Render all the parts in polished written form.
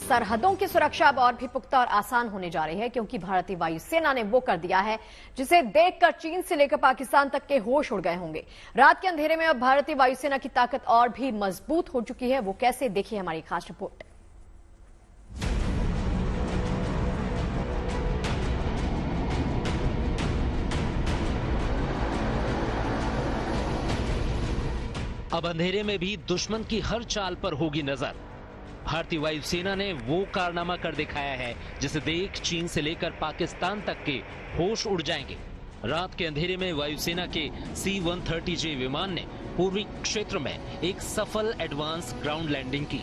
सरहदों की सुरक्षा अब और भी पुख्ता और आसान होने जा रही है, क्योंकि भारतीय वायुसेना ने वो कर दिया है जिसे देखकर चीन से लेकर पाकिस्तान तक के होश उड़ गए होंगे। रात के अंधेरे में अब भारतीय वायुसेना की ताकत और भी मजबूत हो चुकी है। वो कैसे, देखिए हमारी खास रिपोर्ट। अब अंधेरे में भी दुश्मन की हर चाल पर होगी नजर। भारतीय वायुसेना ने वो कारनामा कर दिखाया है जिसे देख चीन से लेकर पाकिस्तान तक के होश उड़ जाएंगे। रात के अंधेरे में वायुसेना के C-130J विमान ने पूर्वी क्षेत्र में एक सफल एडवांस ग्राउंड लैंडिंग की।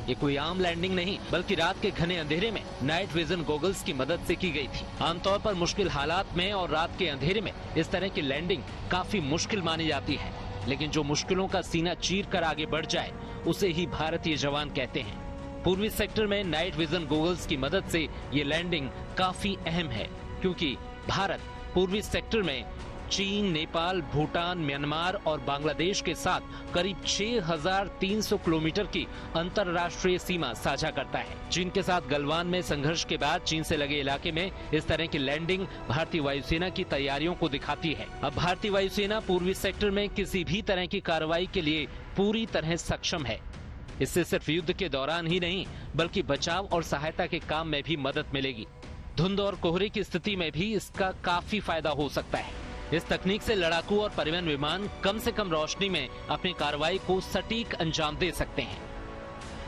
ये कोई आम लैंडिंग नहीं, बल्कि रात के घने अंधेरे में नाइट विजन गॉगल्स की मदद से की गई थी। आमतौर पर मुश्किल हालात में और रात के अंधेरे में इस तरह की लैंडिंग काफी मुश्किल मानी जाती है, लेकिन जो मुश्किलों का सीना चीर कर आगे बढ़ जाए उसे ही भारतीय जवान कहते हैं। पूर्वी सेक्टर में नाइट विजन गॉगल्स की मदद से ये लैंडिंग काफी अहम है, क्योंकि भारत पूर्वी सेक्टर में चीन, नेपाल, भूटान, म्यांमार और बांग्लादेश के साथ करीब 6,300 किलोमीटर की अंतर्राष्ट्रीय सीमा साझा करता है। चीन के साथ गलवान में संघर्ष के बाद चीन से लगे इलाके में इस तरह की लैंडिंग भारतीय वायुसेना की तैयारियों को दिखाती है। अब भारतीय वायुसेना पूर्वी सेक्टर में किसी भी तरह की कार्रवाई के लिए पूरी तरह सक्षम है। इससे सिर्फ युद्ध के दौरान ही नहीं, बल्कि बचाव और सहायता के काम में भी मदद मिलेगी। धुंध और कोहरे की स्थिति में भी इसका काफी फायदा हो सकता है। इस तकनीक से लड़ाकू और परिवहन विमान कम से कम रोशनी में अपनी कार्रवाई को सटीक अंजाम दे सकते हैं।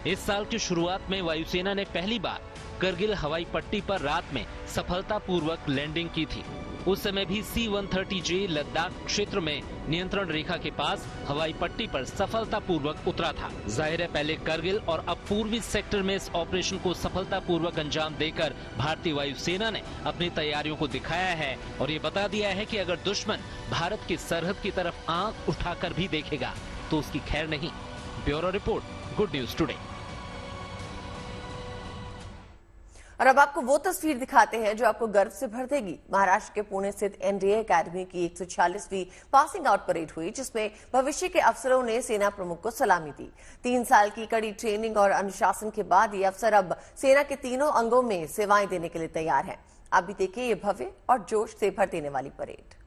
इस साल की शुरुआत में वायुसेना ने पहली बार करगिल हवाई पट्टी पर रात में सफलतापूर्वक लैंडिंग की थी। उस समय भी C-130J लद्दाख क्षेत्र में नियंत्रण रेखा के पास हवाई पट्टी पर सफलतापूर्वक उतरा था। जाहिर है, पहले करगिल और अब पूर्वी सेक्टर में इस ऑपरेशन को सफलतापूर्वक अंजाम देकर भारतीय वायुसेना ने अपनी तैयारियों को दिखाया है और ये बता दिया है कि अगर दुश्मन भारत की सरहद की तरफ आंख उठाकर भी देखेगा तो उसकी खैर नहीं। Bureau report, good news today. और अब आपको वो तस्वीर दिखाते हैं जो आपको गर्व से भर देगी। महाराष्ट्र के पुणे स्थित NDA एकेडमी की 146वीं पासिंग आउट परेड हुई, जिसमें भविष्य के अफसरों ने सेना प्रमुख को सलामी दी। 3 साल की कड़ी ट्रेनिंग और अनुशासन के बाद ये अफसर अब सेना के तीनों अंगों में सेवाएं देने के लिए तैयार हैं। आप भी देखिए ये भव्य और जोश से भर देने वाली परेड।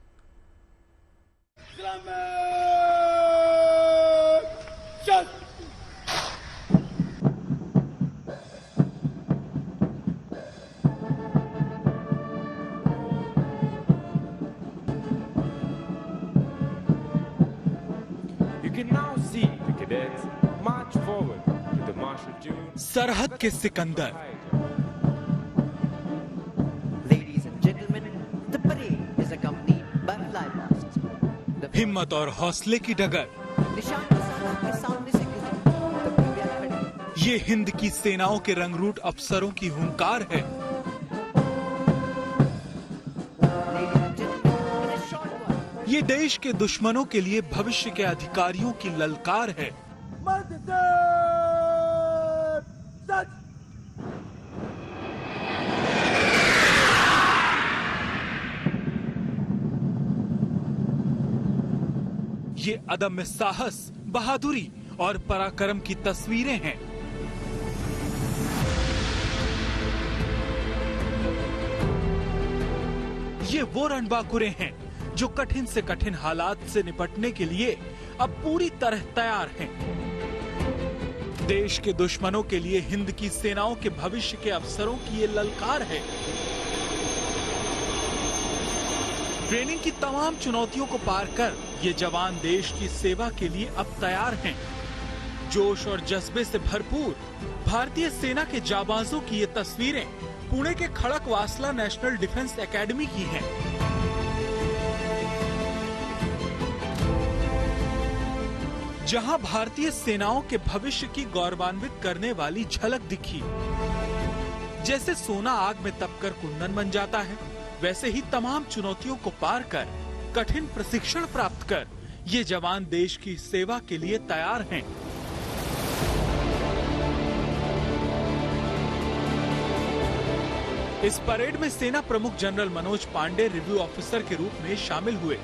सरहद के सिकंदर, हिम्मत और हौसले की डगर, ये हिंद की सेनाओं के रंगरूट अफसरों की हुंकार है। ये देश के दुश्मनों के लिए भविष्य के अधिकारियों की ललकार है। ये अदम्य साहस, बहादुरी और पराक्रम की तस्वीरें हैं। ये वो रणबांकुरे हैं जो कठिन से कठिन हालात से निपटने के लिए अब पूरी तरह तैयार हैं। देश के दुश्मनों के लिए हिंद की सेनाओं के भविष्य के अफसरों की ये ललकार है। ट्रेनिंग की तमाम चुनौतियों को पार कर ये जवान देश की सेवा के लिए अब तैयार हैं। जोश और जज्बे से भरपूर भारतीय सेना के जाबाजों की ये तस्वीरें पुणे के खड़कवासला नेशनल डिफेंस एकेडमी की हैं। जहां भारतीय सेनाओं के भविष्य की गौरवान्वित करने वाली झलक दिखी। जैसे सोना आग में तपकर कुंदन बन जाता है, वैसे ही तमाम चुनौतियों को पार कर, कठिन प्रशिक्षण प्राप्त कर ये जवान देश की सेवा के लिए तैयार हैं। इस परेड में सेना प्रमुख general Manoj Pande review officer के रूप में शामिल हुए।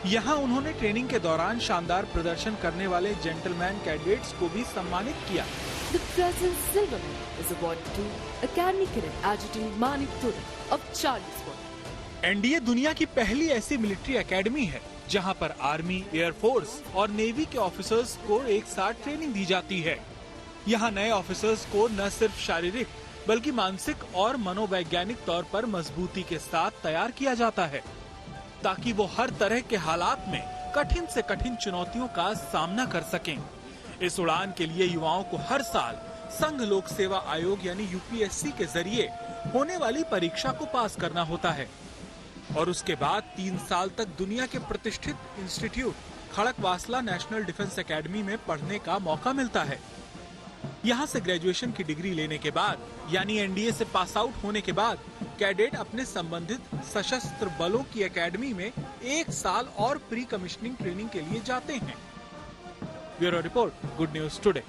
यहाँ उन्होंने ट्रेनिंग के दौरान शानदार प्रदर्शन करने वाले जेंटलमैन कैडेट्स को भी सम्मानित किया। The present silver medal is awarded to Academy Cadet Adjutant Manik Turan of Charleston. NDA दुनिया की पहली ऐसी मिलिट्री एकेडमी है जहां पर आर्मी, एयरफोर्स और नेवी के ऑफिसर्स को एक साथ ट्रेनिंग दी जाती है। यहां नए ऑफिसर्स को न सिर्फ शारीरिक बल्कि मानसिक और मनोवैज्ञानिक तौर पर मजबूती के साथ तैयार किया जाता है ताकि वो हर तरह के हालात में कठिन से कठिन चुनौतियों का सामना कर सकें। इस उड़ान के लिए युवाओं को हर साल संघ लोक सेवा आयोग यानी यूपीएससी के जरिए होने वाली परीक्षा को पास करना होता है और उसके बाद 3 साल तक दुनिया के प्रतिष्ठित institute Khadakwasla national defence academy में पढ़ने का मौका मिलता है। यहाँ से ग्रेजुएशन की डिग्री लेने के बाद यानी एनडीए से पास आउट होने के बाद कैडेट अपने संबंधित सशस्त्र बलों की एकेडमी में 1 साल और प्री कमिश्निंग ट्रेनिंग के लिए जाते हैं। Bureau report, good news today.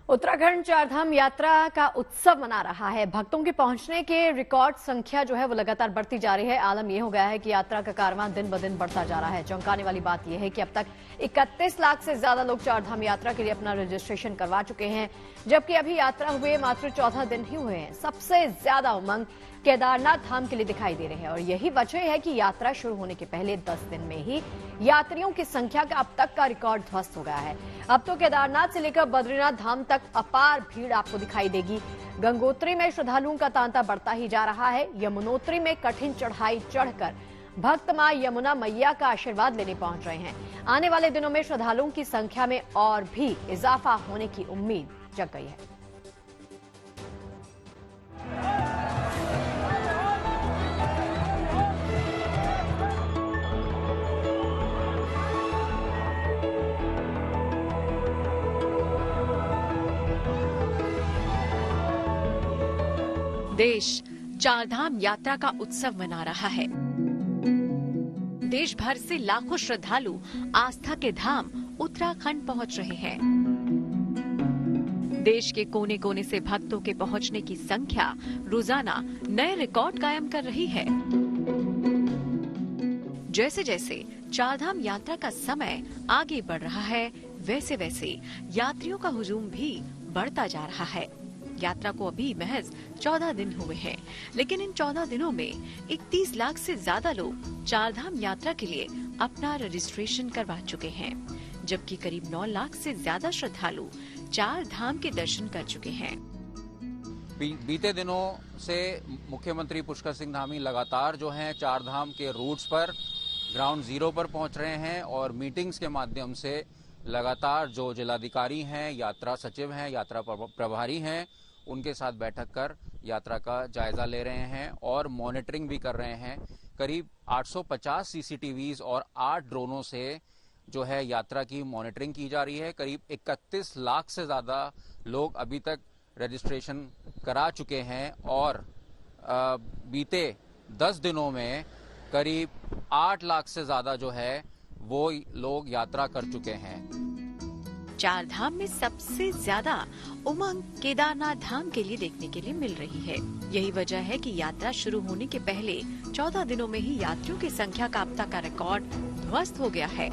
Uttarakhand Chardham यात्रा का उत्सव मना रहा है। भक्तों के पहुंचने के रिकॉर्ड संख्या जो है वो लगातार बढ़ती जा रही है। आलम यह हो गया है कि यात्रा का कारवां दिन ब दिन बढ़ता जा रहा है। चौंकाने वाली बात यह है कि अब तक 31 लाख से ज्यादा लोग चारधाम यात्रा के लिए अपना रजिस्ट्रेशन करवा चुके हैं, जबकि अभी यात्रा हुए मात्र 14 दिन ही हुए हैं। सबसे ज्यादा उमंग केदारनाथ धाम के लिए दिखाई दे रहे हैं और यही वजह है कि यात्रा शुरू होने के पहले 10 दिन में ही यात्रियों की संख्या का अब तक का रिकॉर्ड ध्वस्त हो गया है। अब तो केदारनाथ से लेकर बद्रीनाथ धाम तक अपार भीड़ आपको दिखाई देगी। गंगोत्री में श्रद्धालुओं का तांता बढ़ता ही जा रहा है। यमुनोत्री में कठिन चढ़ाई चढ़कर भक्त मां यमुना मैया का आशीर्वाद लेने पहुंच रहे हैं। आने वाले दिनों में श्रद्धालुओं की संख्या में और भी इजाफा होने की उम्मीद जग गई है। देश चारधाम यात्रा का उत्सव मना रहा है। देश भर से लाखों श्रद्धालु आस्था के धाम उत्तराखंड पहुंच रहे हैं। देश के कोने कोने से भक्तों के पहुंचने की संख्या रोजाना नए रिकॉर्ड कायम कर रही है। जैसे जैसे चारधाम यात्रा का समय आगे बढ़ रहा है, वैसे वैसे यात्रियों का हुजूम भी बढ़ता जा रहा है। यात्रा को अभी महज 14 दिन हुए हैं, लेकिन इन 14 दिनों में 31 लाख से ज्यादा लोग चारधाम यात्रा के लिए अपना रजिस्ट्रेशन करवा चुके हैं, जबकि करीब 9 लाख से ज्यादा श्रद्धालु चार धाम के दर्शन कर चुके हैं। बीते दिनों से मुख्यमंत्री पुष्कर सिंह धामी लगातार जो हैं चारधाम के रूट्स पर ग्राउंड जीरो पर पहुंच रहे हैं और मीटिंग्स के माध्यम से लगातार जो जिलाधिकारी हैं, यात्रा सचिव हैं, यात्रा प्रभारी हैं, उनके साथ बैठक कर यात्रा का जायजा ले रहे हैं और मॉनिटरिंग भी कर रहे हैं। करीब 850 सीसीटीवीज और 8 ड्रोनों से जो है यात्रा की मॉनिटरिंग की जा रही है। करीब 31 लाख से ज्यादा लोग अभी तक रजिस्ट्रेशन करा चुके हैं और बीते 10 दिनों में करीब 8 लाख से ज्यादा जो है वो लोग यात्रा कर चुके हैं। चार धाम में सबसे ज्यादा उमंग केदारनाथ धाम के लिए देखने के लिए मिल रही है। यही वजह है कि यात्रा शुरू होने के पहले 14 दिनों में ही यात्रियों की संख्या का अब तक का रिकॉर्ड ध्वस्त हो गया है।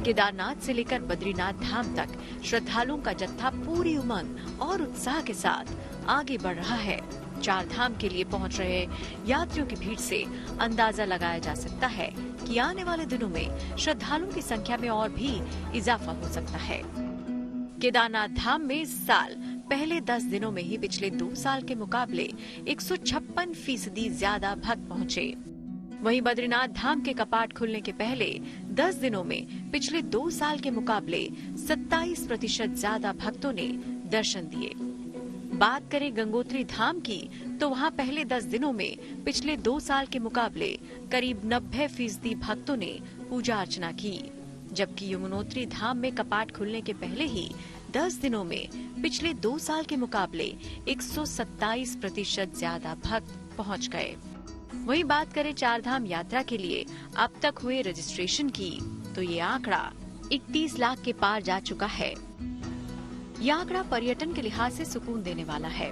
केदारनाथ से लेकर बद्रीनाथ धाम तक श्रद्धालुओं का जत्था पूरी उमंग और उत्साह के साथ आगे बढ़ रहा है। चार धाम के लिए पहुंच रहे यात्रियों की भीड़ से अंदाजा लगाया जा सकता है कि आने वाले दिनों में श्रद्धालुओं की संख्या में और भी इजाफा हो सकता है। केदारनाथ धाम में इस साल पहले 10 दिनों में ही पिछले 2 साल के मुकाबले 156% ज्यादा भक्त पहुँचे। वहीं बद्रीनाथ धाम के कपाट खुलने के पहले 10 दिनों में पिछले 2 साल के मुकाबले 27% ज्यादा भक्तों ने दर्शन दिए। बात करें गंगोत्री धाम की तो वहां पहले 10 दिनों में पिछले 2 साल के मुकाबले करीब 90% भक्तों ने पूजा अर्चना की, जबकि यमुनोत्री धाम में कपाट खुलने के पहले ही 10 दिनों में पिछले 2 साल के मुकाबले 127% ज्यादा भक्त पहुंच गए। वहीं बात करें चारधाम यात्रा के लिए अब तक हुए रजिस्ट्रेशन की तो ये आंकड़ा 31 लाख के पार जा चुका है। यह आंकड़ा पर्यटन के लिहाज से सुकून देने वाला है।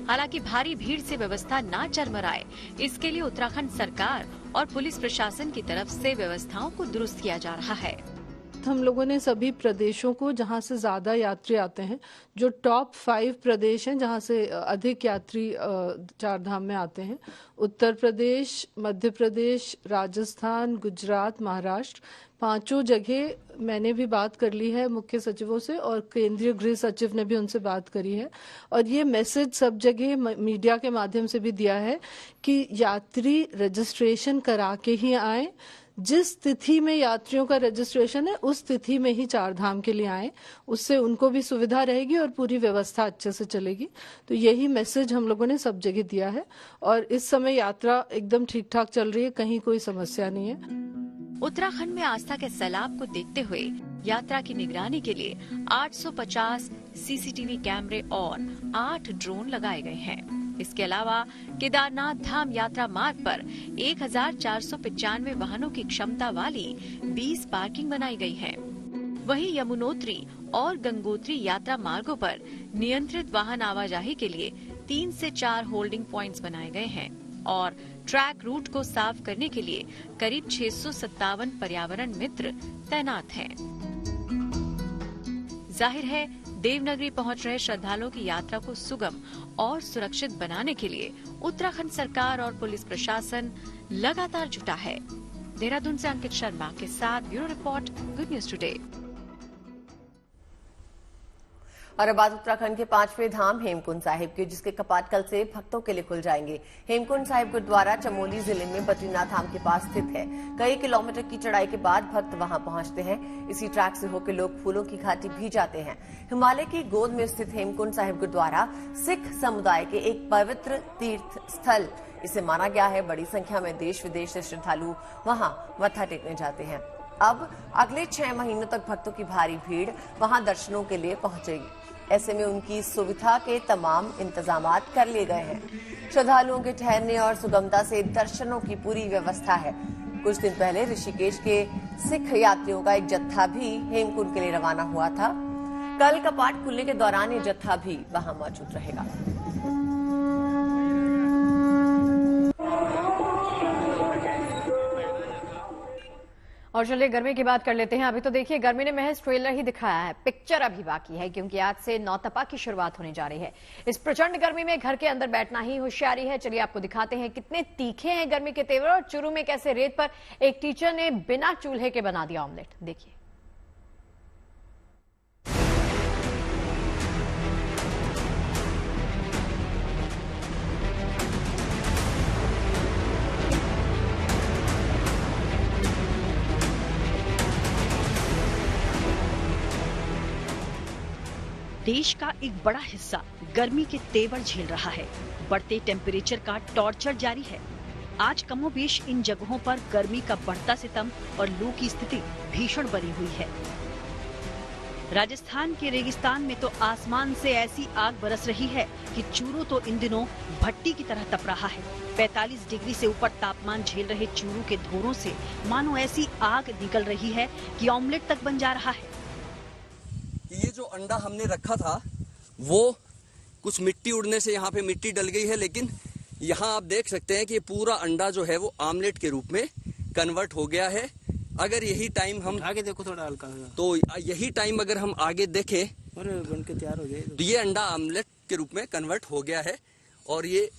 हालांकि भारी भीड़ से व्यवस्था न चरमराए, इसके लिए उत्तराखंड सरकार और पुलिस प्रशासन की तरफ से व्यवस्थाओं को दुरुस्त किया जा रहा है। हम लोगों ने सभी प्रदेशों को जहां से ज्यादा यात्री आते हैं, जो टॉप 5 प्रदेश हैं जहां से अधिक यात्री चार धाम में आते हैं, उत्तर प्रदेश, मध्य प्रदेश, राजस्थान, गुजरात, महाराष्ट्र, 5 जगह मैंने भी बात कर ली है मुख्य सचिवों से और केंद्रीय गृह सचिव ने भी उनसे बात करी है। और ये मैसेज सब जगह मीडिया के माध्यम से भी दिया है कि यात्री रजिस्ट्रेशन करा के ही आए। जिस तिथि में यात्रियों का रजिस्ट्रेशन है उस तिथि में ही चार धाम के लिए आए, उससे उनको भी सुविधा रहेगी और पूरी व्यवस्था अच्छे से चलेगी। तो यही मैसेज हम लोगों ने सब जगह दिया है और इस समय यात्रा एकदम ठीक ठाक चल रही है, कहीं कोई समस्या नहीं है। उत्तराखंड में आस्था के सैलाब को देखते हुए यात्रा की निगरानी के लिए 850 सीसीटीवी कैमरे और 8 ड्रोन लगाए गए हैं। इसके अलावा केदारनाथ धाम यात्रा मार्ग पर 1495 वाहनों की क्षमता वाली 20 पार्किंग बनाई गई है। वहीं यमुनोत्री और गंगोत्री यात्रा मार्गों पर नियंत्रित वाहन आवाजाही के लिए 3 से 4 होल्डिंग पॉइंट्स बनाए गए हैं और ट्रैक रूट को साफ करने के लिए करीब 657 पर्यावरण मित्र तैनात हैं। जाहिर है, देवनगरी पहुंच रहे श्रद्धालुओं की यात्रा को सुगम और सुरक्षित बनाने के लिए उत्तराखंड सरकार और पुलिस प्रशासन लगातार जुटा है। देहरादून से अंकित शर्मा के साथ bureau report, good news today. और अब बात उत्तराखंड के 5वें धाम हेमकुंड साहिब की, जिसके कपाट कल से भक्तों के लिए खुल जाएंगे। हेमकुंड साहिब गुरुद्वारा चमोली जिले में बद्रीनाथ धाम के पास स्थित है। कई किलोमीटर की चढ़ाई के बाद भक्त वहां पहुंचते हैं। इसी ट्रैक से होकर लोग फूलों की घाटी भी जाते हैं। हिमालय की गोद में स्थित हेमकुंड साहिब गुरुद्वारा सिख समुदाय के एक पवित्र तीर्थ स्थल इसे माना गया है। बड़ी संख्या में देश विदेश से श्रद्धालु वहां मत्था टेकने जाते हैं। अब अगले 6 महीनों तक भक्तों की भारी भीड़ वहां दर्शनों के लिए पहुंचेगी। ऐसे में उनकी सुविधा के तमाम इंतजामात कर लिए गए हैं। श्रद्धालुओं के ठहरने और सुगमता से दर्शनों की पूरी व्यवस्था है। कुछ दिन पहले ऋषिकेश के सिख यात्रियों का एक जत्था भी हेमकुंड के लिए रवाना हुआ था। कल कपाट खुलने के दौरान ये जत्था भी वहां मौजूद रहेगा। और चलिए गर्मी की बात कर लेते हैं। अभी तो देखिए गर्मी ने महज ट्रेलर ही दिखाया है, पिक्चर अभी बाकी है, क्योंकि आज से नौतपा की शुरुआत होने जा रही है। इस प्रचंड गर्मी में घर के अंदर बैठना ही होशियारी है। चलिए आपको दिखाते हैं कितने तीखे हैं गर्मी के तेवर और चूरू में कैसे रेत पर एक टीचर ने बिना चूल्हे के बना दिया ऑमलेट। देखिए। देश का एक बड़ा हिस्सा गर्मी के तेवर झेल रहा है। बढ़ते टेम्परेचर का टॉर्चर जारी है। आज कमोबेश इन जगहों पर गर्मी का बढ़ता सितम और लू की स्थिति भीषण बनी हुई है। राजस्थान के रेगिस्तान में तो आसमान से ऐसी आग बरस रही है कि चूरू तो इन दिनों भट्टी की तरह तप रहा है। 45 डिग्री से ऊपर तापमान झेल रहे चूरू के धोरों से मानो ऐसी आग निकल रही है कि ऑमलेट तक बन जा रहा है। ये जो अंडा हमने रखा था वो कुछ मिट्टी उड़ने से यहाँ पे मिट्टी डल गई है, लेकिन यहाँ आप देख सकते हैं कि पूरा अंडा जो है वो आमलेट के रूप में कन्वर्ट हो गया है। अगर यही टाइम हम आगे देखो थोड़ा हल्का, तो यही टाइम अगर हम आगे देखें बन के तैयार हो गए तो ये अंडा आमलेट के रूप में कन्वर्ट हो गया है। और ये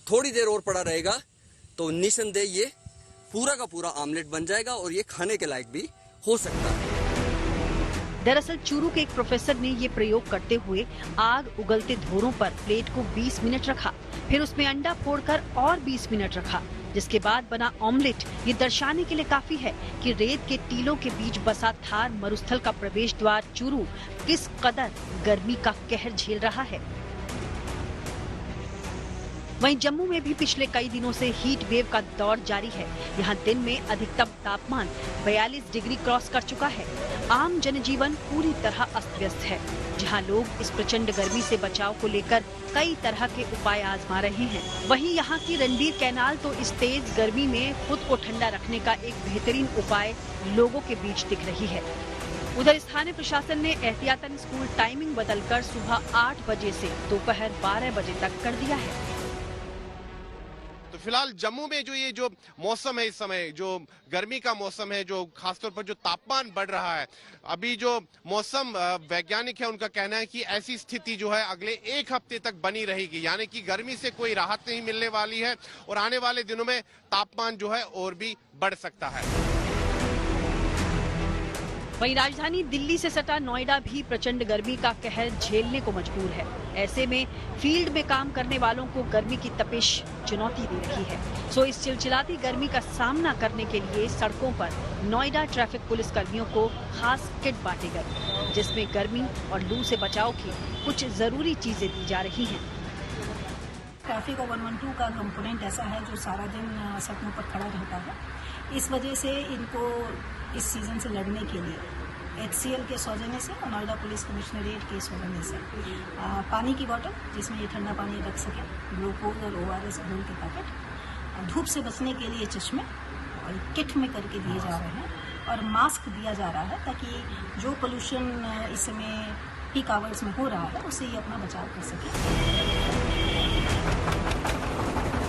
थोड़ी देर और पड़ा रहेगा तो निसंदेह ये पूरा का पूरा आमलेट बन जाएगा और ये खाने के लायक भी हो सकता है। दरअसल चूरू के एक प्रोफेसर ने ये प्रयोग करते हुए आग उगलते धोरों पर प्लेट को 20 मिनट रखा, फिर उसमें अंडा फोड़कर और 20 मिनट रखा, जिसके बाद बना ऑमलेट। ये दर्शाने के लिए काफी है कि रेत के टीलों के बीच बसा थार मरुस्थल का प्रवेश द्वार चूरू किस कदर गर्मी का कहर झेल रहा है। वहीं जम्मू में भी पिछले कई दिनों से हीट वेव का दौर जारी है। यहाँ दिन में अधिकतम तापमान 42 डिग्री क्रॉस कर चुका है। आम जनजीवन पूरी तरह अस्त व्यस्त है, जहाँ लोग इस प्रचंड गर्मी से बचाव को लेकर कई तरह के उपाय आजमा रहे हैं। वहीं यहाँ की रणबीर कैनाल तो इस तेज गर्मी में खुद को ठंडा रखने का एक बेहतरीन उपाय लोगों के बीच दिख रही है। उधर स्थानीय प्रशासन ने एहतियातन स्कूल टाइमिंग बदलकर सुबह 8 बजे से दोपहर 12 बजे तक कर दिया है। तो फिलहाल जम्मू में जो मौसम है, इस समय जो गर्मी का मौसम है, जो खासतौर पर जो तापमान बढ़ रहा है, अभी जो मौसम वैज्ञानिक है उनका कहना है कि ऐसी स्थिति जो है अगले 1 हफ्ते तक बनी रहेगी, यानी कि गर्मी से कोई राहत नहीं मिलने वाली है और आने वाले दिनों में तापमान जो है और भी बढ़ सकता है। वहीं राजधानी दिल्ली से सटा नोएडा भी प्रचंड गर्मी का कहर झेलने को मजबूर है। ऐसे में फील्ड में काम करने वालों को गर्मी की तपिश चुनौती दे रही है। सो इस चिलचिलाती गर्मी का सामना करने के लिए सड़कों पर नोएडा ट्रैफिक पुलिस कर्मियों को खास किट बांटे गए, जिसमें गर्मी और लू से बचाव की कुछ जरूरी चीजें दी जा रही हैं। ट्रैफिक 112 का कंपोनेंट ऐसा है जो सारा दिन सड़कों पर खड़ा रहता है। इस वजह से इनको इस सीजन से लड़ने के लिए HCL के सौजन्य से और नोएडा पुलिस कमिश्नरेट के सौजन्य से पानी की बोतल जिसमें ये ठंडा पानी रख सके, ग्लूकोज और ORS घोल के पैकेट, धूप से बचने के लिए चश्मे और किट में करके दिए जा रहे हैं और मास्क दिया जा रहा है ताकि जो पोल्यूशन इस समय पीक आवर्स में हो रहा है उससे ये अपना बचाव कर सके।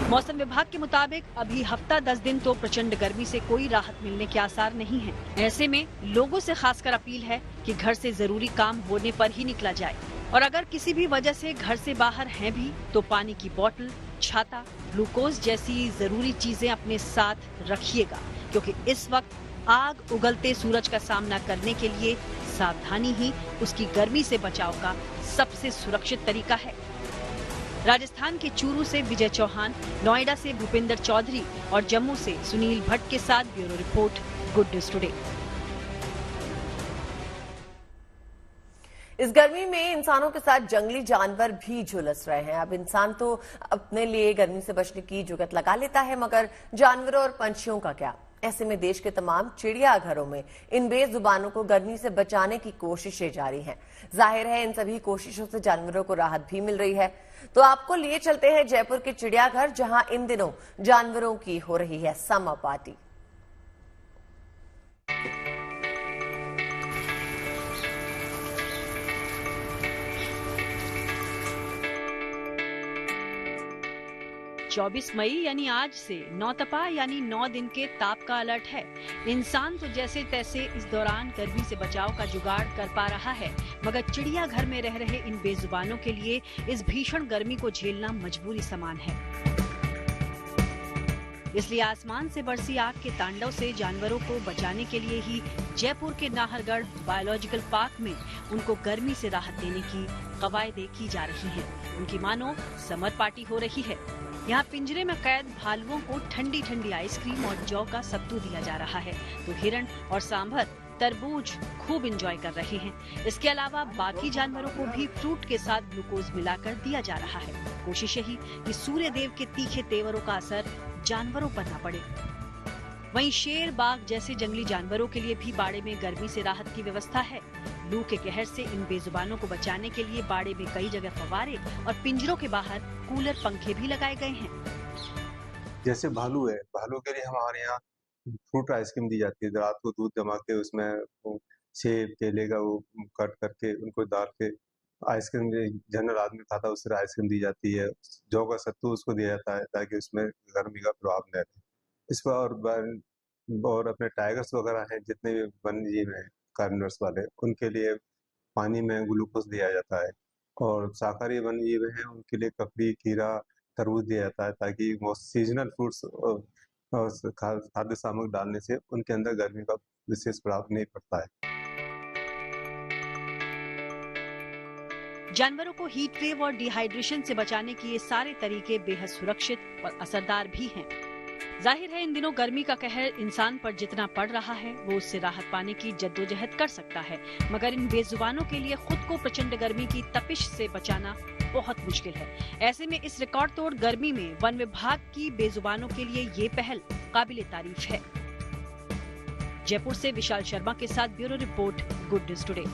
मौसम विभाग के मुताबिक अभी हफ्ता 10 दिन तो प्रचंड गर्मी से कोई राहत मिलने के आसार नहीं है। ऐसे में लोगों से खासकर अपील है कि घर से जरूरी काम होने पर ही निकला जाए और अगर किसी भी वजह से घर से बाहर हैं भी तो पानी की बोतल, छाता, ग्लूकोज जैसी जरूरी चीजें अपने साथ रखिएगा, क्योंकि इस वक्त आग उगलते सूरज का सामना करने के लिए सावधानी ही उसकी गर्मी से बचाव का सबसे सुरक्षित तरीका है। राजस्थान के चूरू से विजय चौहान, नोएडा से भूपेंद्र चौधरी और जम्मू से सुनील भट्ट के साथ bureau report, good news today. इस गर्मी में इंसानों के साथ जंगली जानवर भी झुलस रहे हैं। अब इंसान तो अपने लिए गर्मी से बचने की जुगत लगा लेता है, मगर जानवरों और पंछियों का क्या? ऐसे में देश के तमाम चिड़ियाघरों में इन बेजुबानों को गर्मी से बचाने की कोशिशें जारी हैं। जाहिर है इन सभी कोशिशों से जानवरों को राहत भी मिल रही है। तो आपको लिए चलते हैं जयपुर के चिड़ियाघर, जहां इन दिनों जानवरों की हो रही है समर पार्टी। चौबीस मई यानी आज से नौतपा यानी 9 दिन के ताप का अलर्ट है। इंसान तो जैसे तैसे इस दौरान गर्मी से बचाव का जुगाड़ कर पा रहा है, मगर चिड़ियाघर में रह रहे इन बेजुबानों के लिए इस भीषण गर्मी को झेलना मजबूरी समान है। इसलिए आसमान से बरसी आग के तांडव से जानवरों को बचाने के लिए ही जयपुर के नाहरगढ़ बायोलॉजिकल पार्क में उनको गर्मी से राहत देने की कवायदें की जा रही हैं। उनकी मानो समर पार्टी हो रही है। यहाँ पिंजरे में कैद भालुओं को ठंडी ठंडी आइसक्रीम और जौ का सत्तू दिया जा रहा है, तो हिरण और सांभर तरबूज खूब एंजॉय कर रहे हैं। इसके अलावा बाकी जानवरों को भी फ्रूट के साथ ग्लूकोज मिलाकर दिया जा रहा है। कोशिश यही कि सूर्य देव के तीखे तेवरों का असर जानवरों पर न पड़े। वहीं शेर, बाघ जैसे जंगली जानवरों के लिए भी बाड़े में गर्मी से राहत की व्यवस्था है। लू के कहर से इन बेजुबानों को बचाने के लिए बाड़े में कई जगह फव्वारे और पिंजरों के बाहर कूलर, पंखे भी लगाए गए हैं। जैसे भालू है, भालू के लिए हमारे यहाँ फ्रूट आइसक्रीम दी जाती है। रात को दूध जमा के उसमें सेब, केले का वो कट करके उनको डाल के आइसक्रीम जनरल आदमी खाता है, उससे आइसक्रीम दी जाती है। जौ का सत्तू उसको दिया जाता है ताकि उसमें गर्मी का प्रभाव न रहे। इस पर और अपने टाइगर्स वगैरह हैं, जितने भी वन्य जीव हैं कार्निवोरस वाले, उनके लिए पानी में ग्लूकोज दिया जाता है। और शाकाहारी वन्य जीव हैं, उनके लिए ककड़ी, खीरा, तरबूज दिया जाता है ताकि वो सीजनल फ्रूट्स खाद्य सामग्री डालने से उनके अंदर गर्मी का विशेष प्रभाव नहीं पड़ता है। जानवरों को हीट वेव और डिहाइड्रेशन से बचाने के ये सारे तरीके बेहद सुरक्षित और असरदार भी हैं। जाहिर है इन दिनों गर्मी का कहर इंसान पर जितना पड़ रहा है वो उससे राहत पाने की जद्दोजहद कर सकता है, मगर इन बेजुबानों के लिए खुद को प्रचंड गर्मी की तपिश से बचाना बहुत मुश्किल है। ऐसे में इस रिकॉर्ड तोड़ गर्मी में वन विभाग की बेजुबानों के लिए ये पहल काबिले तारीफ है। जयपुर से विशाल शर्मा के साथ bureau report, good news today.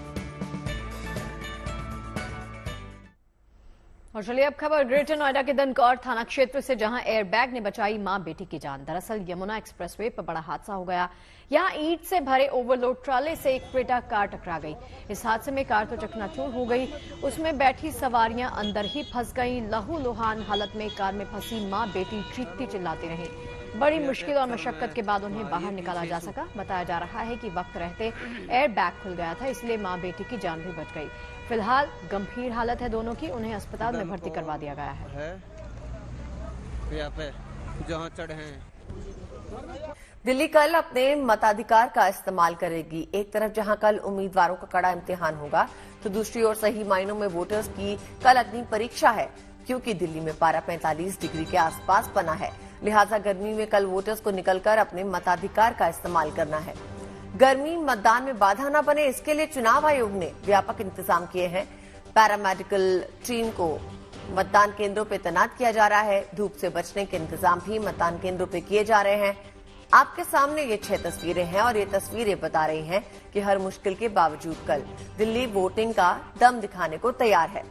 और चलिए अब खबर ग्रेटर नोएडा के दनकौर थाना क्षेत्र से, जहां एयरबैग ने बचाई मां बेटी की जान। दरअसल यमुना एक्सप्रेसवे पर बड़ा हादसा हो गया। यहां ईंट से भरे ओवरलोड ट्राले से एक क्रेटा कार टकरा गई। इस हादसे में कार तो चकनाचूर हो गई, उसमें बैठी सवारियां अंदर ही फंस गईं। लहूलुहान हालत में कार में फंसी मां बेटी चीखती चिल्लाती रहीं। बड़ी मुश्किल और मशक्कत के बाद उन्हें बाहर निकाला जा सका। बताया जा रहा है कि वक्त रहते एयरबैग खुल गया था, इसलिए मां बेटी की जान भी बच गई। फिलहाल गंभीर हालत है दोनों की, उन्हें अस्पताल में भर्ती करवा दिया गया है। जहां चढ़े हैं। दिल्ली कल अपने मताधिकार का इस्तेमाल करेगी। एक तरफ जहां कल उम्मीदवारों का कड़ा इम्तिहान होगा, तो दूसरी ओर सही मायनों में वोटर्स की कल अग्नि परीक्षा है, क्योंकि दिल्ली में पारा 45 डिग्री के आसपास बना है। लिहाजा गर्मी में कल वोटर्स को निकलकर अपने मताधिकार का इस्तेमाल करना है। गर्मी मतदान में बाधा न बने, इसके लिए चुनाव आयोग ने व्यापक इंतजाम किए हैं। पैरामेडिकल टीम को मतदान केंद्रों पर तैनात किया जा रहा है। धूप से बचने के इंतजाम भी मतदान केंद्रों पर किए जा रहे हैं। आपके सामने ये 6 तस्वीरें हैं और ये तस्वीरें बता रही हैं कि हर मुश्किल के बावजूद कल दिल्ली वोटिंग का दम दिखाने को तैयार है।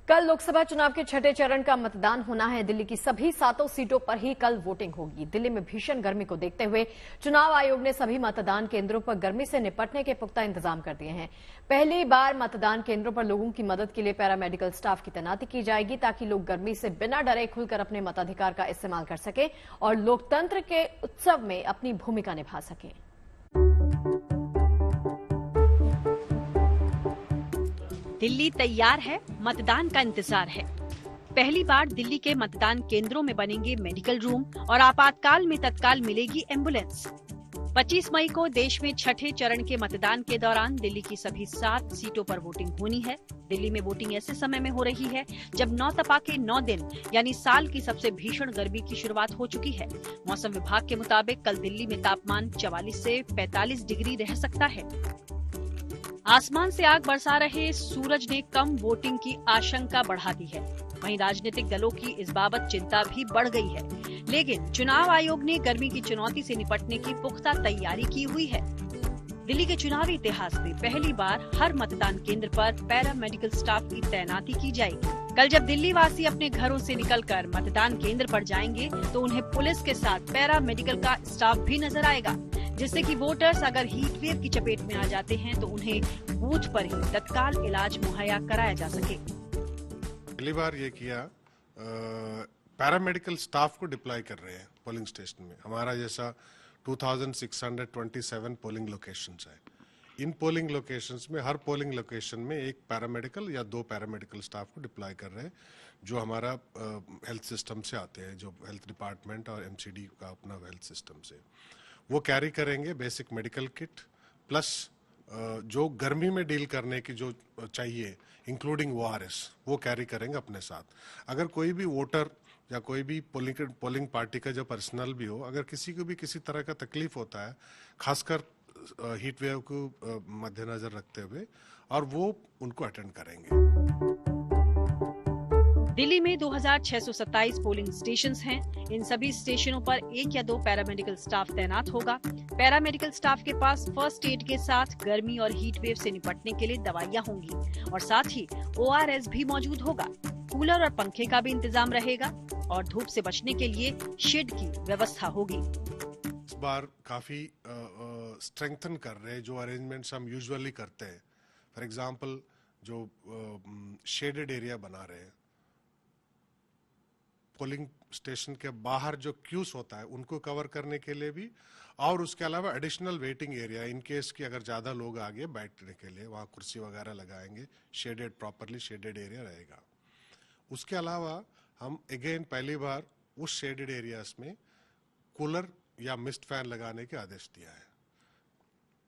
कल लोकसभा चुनाव के छठे चरण का मतदान होना है। दिल्ली की सभी 7 सीटों पर ही कल वोटिंग होगी। दिल्ली में भीषण गर्मी को देखते हुए चुनाव आयोग ने सभी मतदान केंद्रों पर गर्मी से निपटने के पुख्ता इंतजाम कर दिए हैं। पहली बार मतदान केंद्रों पर लोगों की मदद के लिए पैरामेडिकल स्टाफ की तैनाती की जाएगी, ताकि लोग गर्मी से बिना डरे खुलकर अपने मताधिकार का इस्तेमाल कर सकें और लोकतंत्र के उत्सव में अपनी भूमिका निभा सकें। दिल्ली तैयार है, मतदान का इंतजार है। पहली बार दिल्ली के मतदान केंद्रों में बनेंगे मेडिकल रूम और आपातकाल में तत्काल मिलेगी एम्बुलेंस। 25 मई को देश में छठे चरण के मतदान के दौरान दिल्ली की सभी 7 सीटों पर वोटिंग होनी है। दिल्ली में वोटिंग ऐसे समय में हो रही है जब 9 तपाके 9 दिन यानी साल की सबसे भीषण गर्मी की शुरुआत हो चुकी है। मौसम विभाग के मुताबिक कल दिल्ली में तापमान 44 से 45 डिग्री रह सकता है। आसमान से आग बरसा रहे सूरज ने कम वोटिंग की आशंका बढ़ा दी है। वहीं राजनीतिक दलों की इस बाबत चिंता भी बढ़ गई है, लेकिन चुनाव आयोग ने गर्मी की चुनौती से निपटने की पुख्ता तैयारी की हुई है। दिल्ली के चुनावी इतिहास में पहली बार हर मतदान केंद्र पर पैरामेडिकल स्टाफ की तैनाती की जाएगी। कल जब दिल्ली वासी अपने घरों से निकलकर मतदान केंद्र पर जाएंगे, तो उन्हें पुलिस के साथ पैरामेडिकल का स्टाफ भी नजर आएगा, जिससे कि वोटर्स अगर हीट वेव की चपेट में आ जाते हैं तो उन्हें बूथ पर ही तत्काल इलाज मुहैया कराया जा सके। पहली बार ये किया, पैरामेडिकल स्टाफ को डिप्लॉय कर रहे हैं पोलिंग स्टेशन में। हमारा जैसा 2627 पोलिंग लोकेशंस है। इन पोलिंग लोकेशंस में हर पोलिंग लोकेशन में एक पैरामेडिकल या 2 पैरामेडिकल स्टाफ को डिप्लॉय कर रहे हैं, जो हमारा हेल्थ सिस्टम से आते हैं, जो हेल्थ डिपार्टमेंट और एमसीडी का अपना हेल्थ सिस्टम से। वो कैरी करेंगे बेसिक मेडिकल किट प्लस जो गर्मी में डील करने की जो चाहिए इंक्लूडिंग ORS, वो कैरी करेंगे अपने साथ। अगर कोई भी वोटर या कोई भी पोलिंग पार्टी का जो पर्सनल भी हो, अगर किसी को भी किसी तरह का तकलीफ होता है, खासकर हीट वेव को मद्देनजर रखते हुए, और वो उनको अटेंड करेंगे। दिल्ली में 2627 पोलिंग स्टेशंस हैं। इन सभी स्टेशनों पर 1 या 2 पैरामेडिकल स्टाफ तैनात होगा। पैरामेडिकल स्टाफ के पास फर्स्ट एड के साथ गर्मी और हीट वेव से निपटने के लिए दवाइयां होंगी और साथ ही ORS भी मौजूद होगा। कूलर और पंखे का भी इंतजाम रहेगा और धूप से बचने के लिए शेड की व्यवस्था होगी। इस बार काफी स्ट्रेंथन कर रहे हैं जो अरेंजमेंट्स हम यूजुअली करते हैं। फॉर एग्जांपल जो शेडेड एरिया बना रहे हैं, पोलिंग स्टेशन के बाहर जो क्यूज होता है उनको कवर करने के लिए भी, और उसके अलावा additional waiting area in case कि अगर ज्यादा लोग आगे बैठने के लिए वहां कुर्सी वगैरह लगाएंगे। शेडेड, प्रॉपरली शेडेड एरिया रहेगा। उसके अलावा हम अगेन पहली बार उस शेडेड एरियाज में कूलर या मिस्ट फैन लगाने के आदेश दिया है,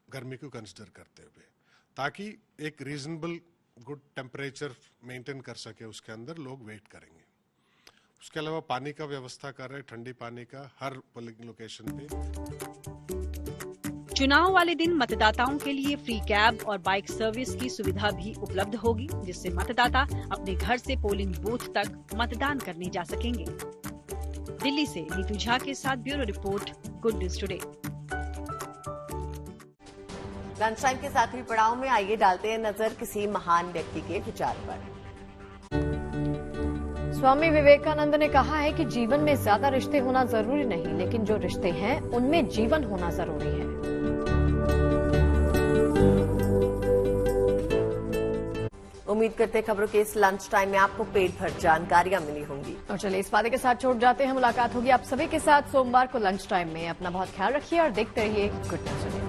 गर्मी को कंसिडर करते हुए, ताकि एक रीजनेबल गुड टेम्परेचर मेंटेन कर सके, उसके अंदर लोग वेट करेंगे। उसके अलावा पानी का व्यवस्था कर रहे हैं, ठंडी पानी का हर पोलिंग लोकेशन पे। चुनाव वाले दिन मतदाताओं के लिए फ्री कैब और बाइक सर्विस की सुविधा भी उपलब्ध होगी, जिससे मतदाता अपने घर से पोलिंग बूथ तक मतदान करने जा सकेंगे। दिल्ली से नीतू झा के साथ bureau report, good news today. Lunch time के साथ ही पड़ाव में आइए डालते हैं नजर किसी महान व्यक्ति के विचार पर। स्वामी विवेकानंद ने कहा है कि जीवन में ज्यादा रिश्ते होना जरूरी नहीं, लेकिन जो रिश्ते हैं उनमें जीवन होना जरूरी है। उम्मीद करते हैं खबरों के इस लंच टाइम में आपको पेट भर जानकारियां मिली होंगी। और चलिए इस वादे के साथ छोड़ जाते हैं, मुलाकात होगी आप सभी के साथ सोमवार को लंच टाइम में। अपना बहुत ख्याल रखिए और देखते रहिए गुड न्यूज।